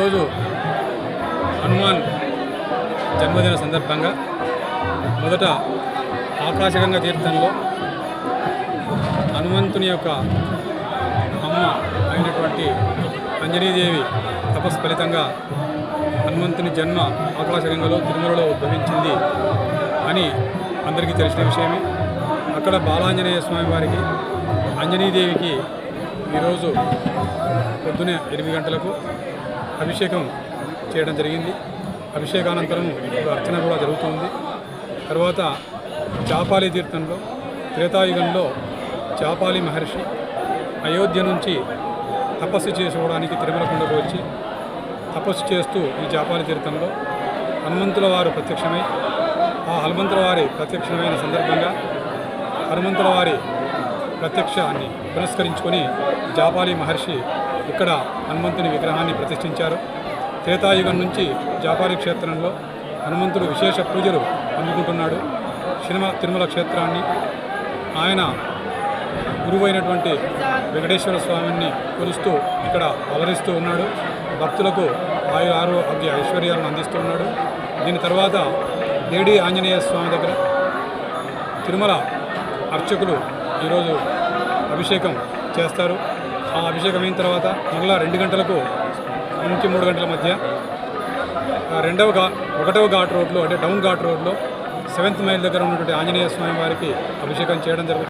ఈరోజు హనుమాన్ జన్మదిన సందర్భంగా మొదట ఆకాశగంగా తీర్థంలో హనుమంతుని యొక్క అమ్మ అయినటువంటి అంజనీదేవి తపస్సు ఫలితంగా హనుమంతుని జన్మ ఆకాశగంగలో తిరుమలలో ఉద్భవించింది అని అందరికీ తెలిసిన విషయమే. అక్కడ బాలాంజనేయ స్వామి వారికి అంజనీదేవికి ఈరోజు పొద్దునే 8 గంటలకు అభిషేకం చేయడం జరిగింది. అభిషేకానంతరం అర్చన కూడా జరుగుతుంది. తర్వాత చాపాలి తీర్థంలో త్రేతాయుగంలో చాపాలి మహర్షి అయోధ్య నుంచి తపస్సు చేసుకోవడానికి తిరుమల కొండకు వచ్చి తపస్సు చేస్తూ ఈ చాపాలి తీర్థంలో హనుమంతుల వారు ప్రత్యక్షమై ఆ హనుమంతుల వారి ప్రత్యక్షమైన సందర్భంగా హనుమంతుల వారి ప్రత్యక్షాన్ని పురస్కరించుకొని జాపాలి మహర్షి ఇక్కడ హనుమంతుని విగ్రహాన్ని ప్రతిష్ఠించారు. త్రేతాయుగం నుంచి జాపాలి క్షేత్రంలో హనుమంతుడు విశేష పూజలు అందుకుంటున్నాడు. తిరుమల క్షేత్రాన్ని ఆయన గురువైనటువంటి వెంకటేశ్వర స్వామిని కొలుస్తూ ఇక్కడ అవతరిస్తూ ఉన్నాడు. భక్తులకు ఆరోగ్య ఐశ్వర్యాలను అందిస్తూ ఉన్నాడు. దీని తర్వాత లేడీ ఆంజనేయ స్వామి దగ్గర తిరుమల అర్చకులు ఈరోజు అభిషేకం చేస్తారు. ఆ అభిషేకం అయిన తర్వాత మరలా 2 గంటలకు నుంచి 3 గంటల మధ్య 1వ ఘాట్ రోడ్లో అంటే డౌన్ ఘాట్ రోడ్లో 7th మైల్ దగ్గర ఉన్నటువంటి ఆంజనేయ స్వామి వారికి అభిషేకం చేయడం జరుగుతుంది.